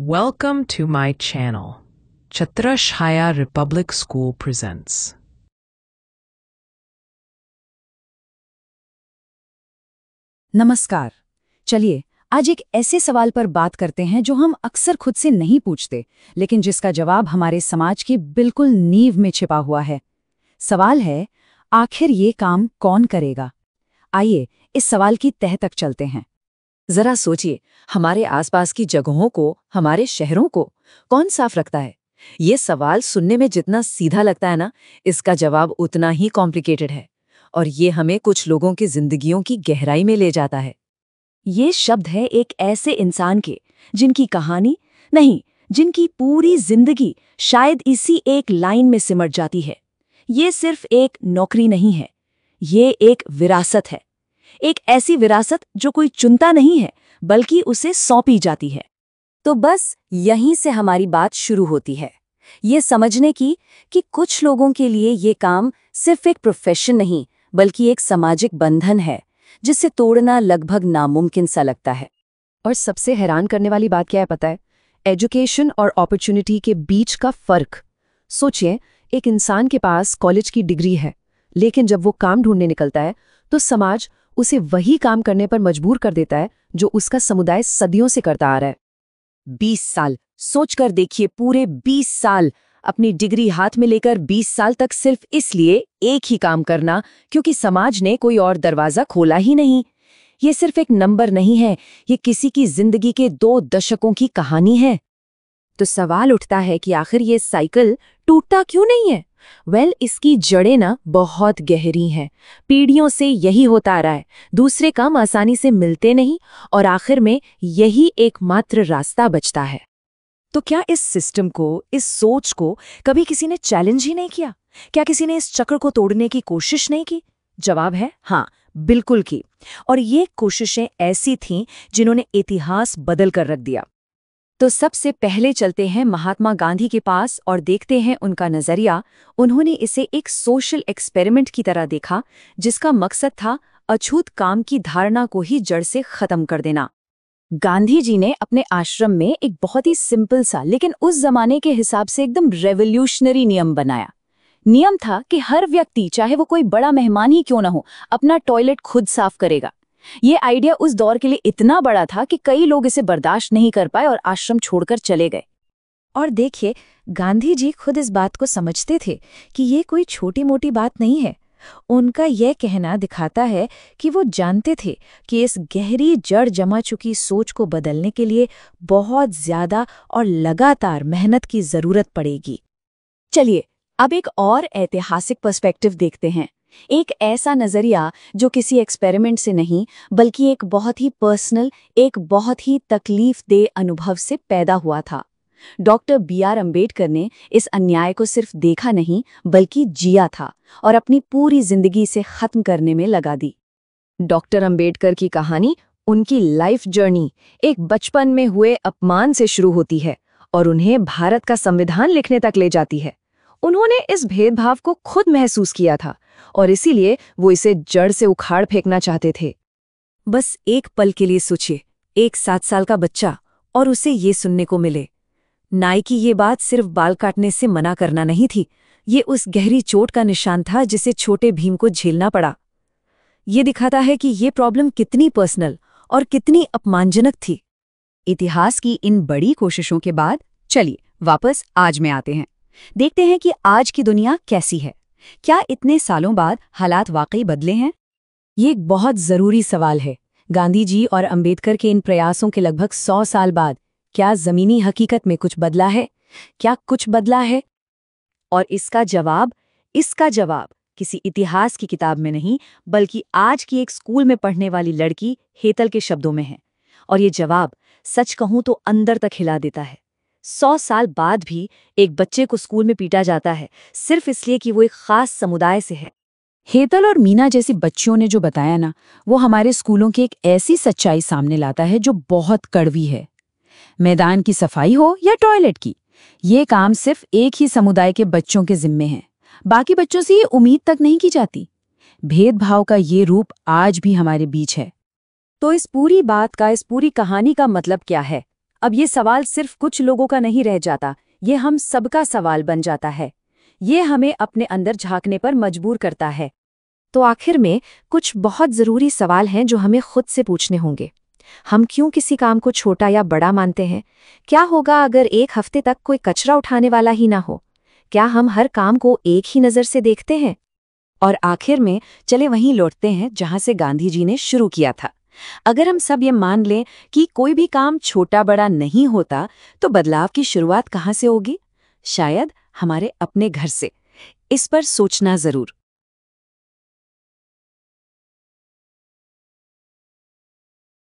Welcome to my channel. Chhatrashaya Republic School presents. नमस्कार। चलिए आज एक ऐसे सवाल पर बात करते हैं जो हम अक्सर खुद से नहीं पूछते, लेकिन जिसका जवाब हमारे समाज की बिल्कुल नींव में छिपा हुआ है। सवाल है, आखिर ये काम कौन करेगा? आइए इस सवाल की तह तक चलते हैं। जरा सोचिए, हमारे आसपास की जगहों को, हमारे शहरों को कौन साफ रखता है? ये सवाल सुनने में जितना सीधा लगता है ना, इसका जवाब उतना ही कॉम्प्लिकेटेड है। और ये हमें कुछ लोगों की जिंदगियों की गहराई में ले जाता है। ये शब्द है एक ऐसे इंसान के जिनकी कहानी नहीं, जिनकी पूरी जिंदगी शायद इसी एक लाइन में सिमट जाती है। ये सिर्फ एक नौकरी नहीं है, ये एक विरासत है। एक ऐसी विरासत जो कोई चुनता नहीं है, बल्कि उसे सौंपी जाती है। तो बस यहीं से हमारी बात शुरू होती है, ये समझने की कि कुछ लोगों के लिए ये काम सिर्फ एक प्रोफेशन नहीं, बल्कि एक सामाजिक बंधन है जिसे तोड़ना लगभग नामुमकिन सा लगता है। और सबसे हैरान करने वाली बात क्या है पता है? एजुकेशन और अपॉर्चुनिटी के बीच का फर्क। सोचिए, एक इंसान के पास कॉलेज की डिग्री है, लेकिन जब वो काम ढूंढने निकलता है तो समाज उसे वही काम करने पर मजबूर कर देता है जो उसका समुदाय सदियों से करता आ रहा है। 20 साल सोचकर देखिए, पूरे 20 साल अपनी डिग्री हाथ में लेकर 20 साल तक सिर्फ इसलिए एक ही काम करना क्योंकि समाज ने कोई और दरवाजा खोला ही नहीं। ये सिर्फ एक नंबर नहीं है, ये किसी की जिंदगी के 2 दशकों की कहानी है। तो सवाल उठता है कि आखिर ये साइकिल टूटता क्यों नहीं है? इसकी जड़ें ना बहुत गहरी हैं। पीढ़ियों से यही होता आ रहा है, दूसरे काम आसानी से मिलते नहीं और आखिर में यही एकमात्र रास्ता बचता है। तो क्या इस सिस्टम को, इस सोच को कभी किसी ने चैलेंज ही नहीं किया? क्या किसी ने इस चक्र को तोड़ने की कोशिश नहीं की? जवाब है हाँ, बिल्कुल की। और ये कोशिशें ऐसी थीं जिन्होंने इतिहास बदल कर रख दिया। तो सबसे पहले चलते हैं महात्मा गांधी के पास और देखते हैं उनका नजरिया। उन्होंने इसे एक सोशल एक्सपेरिमेंट की तरह देखा, जिसका मकसद था अछूत काम की धारणा को ही जड़ से खत्म कर देना। गांधी जी ने अपने आश्रम में एक बहुत ही सिंपल सा, लेकिन उस जमाने के हिसाब से एकदम रेवोल्यूशनरी नियम बनाया। नियम था कि हर व्यक्ति, चाहे वो कोई बड़ा मेहमान ही क्यों ना हो, अपना टॉयलेट खुद साफ करेगा। ये आइडिया उस दौर के लिए इतना बड़ा था कि कई लोग इसे बर्दाश्त नहीं कर पाए और आश्रम छोड़कर चले गए। और देखिए, गांधी जी खुद इस बात को समझते थे कि ये कोई छोटी मोटी बात नहीं है। उनका यह कहना दिखाता है कि वो जानते थे कि इस गहरी जड़ जमा चुकी सोच को बदलने के लिए बहुत ज्यादा और लगातार मेहनत की जरूरत पड़ेगी। चलिए अब एक और ऐतिहासिक पर्सपेक्टिव देखते हैं। एक ऐसा नजरिया जो किसी एक्सपेरिमेंट से नहीं, बल्कि एक बहुत ही पर्सनल, एक बहुत ही तकलीफदेह अनुभव से पैदा हुआ था। Doctor B.R. अम्बेडकर ने इस अन्याय को सिर्फ देखा नहीं, बल्कि जिया था और अपनी पूरी जिंदगी से खत्म करने में लगा दी। डॉक्टर अम्बेडकर की कहानी, उनकी लाइफ जर्नी एक बचपन में हुए अपमान से शुरू होती है और उन्हें भारत का संविधान लिखने तक ले जाती है। उन्होंने इस भेदभाव को खुद महसूस किया था और इसीलिए वो इसे जड़ से उखाड़ फेंकना चाहते थे। बस एक पल के लिए सोचिए, एक 7 साल का बच्चा और उसे ये सुनने को मिले। नाई की ये बात सिर्फ बाल काटने से मना करना नहीं थी, ये उस गहरी चोट का निशान था जिसे छोटे भीम को झेलना पड़ा। ये दिखाता है कि ये प्रॉब्लम कितनी पर्सनल और कितनी अपमानजनक थी। इतिहास की इन बड़ी कोशिशों के बाद चलिए वापस आज में आते हैं। देखते हैं कि आज की दुनिया कैसी है। क्या इतने सालों बाद हालात वाकई बदले हैं? ये एक बहुत जरूरी सवाल है। गांधी जी और अंबेडकर के इन प्रयासों के लगभग 100 साल बाद क्या जमीनी हकीकत में कुछ बदला है? क्या कुछ बदला है? और इसका जवाब किसी इतिहास की किताब में नहीं, बल्कि आज की एक स्कूल में पढ़ने वाली लड़की हेतल के शब्दों में है। और ये जवाब, सच कहूं तो अंदर तक हिला देता है। 100 साल बाद भी एक बच्चे को स्कूल में पीटा जाता है, सिर्फ इसलिए कि वो एक खास समुदाय से है। हेतल और मीना जैसी बच्चियों ने जो बताया ना, वो हमारे स्कूलों की एक ऐसी सच्चाई सामने लाता है जो बहुत कड़वी है। मैदान की सफाई हो या टॉयलेट की, ये काम सिर्फ एक ही समुदाय के बच्चों के जिम्मे है। बाकी बच्चों से ये उम्मीद तक नहीं की जाती। भेदभाव का ये रूप आज भी हमारे बीच है। तो इस पूरी बात का, इस पूरी कहानी का मतलब क्या है? अब ये सवाल सिर्फ कुछ लोगों का नहीं रह जाता, ये हम सबका सवाल बन जाता है। ये हमें अपने अंदर झांकने पर मजबूर करता है। तो आखिर में कुछ बहुत ज़रूरी सवाल हैं जो हमें खुद से पूछने होंगे। हम क्यों किसी काम को छोटा या बड़ा मानते हैं? क्या होगा अगर एक हफ्ते तक कोई कचरा उठाने वाला ही ना हो? क्या हम हर काम को एक ही नज़र से देखते हैं? और आखिर में चले वहीं लौटते हैं जहां से गांधी जी ने शुरू किया था। अगर हम सब ये मान लें कि कोई भी काम छोटा बड़ा नहीं होता, तो बदलाव की शुरुआत कहाँ से होगी? शायद हमारे अपने घर से। इस पर सोचना जरूर।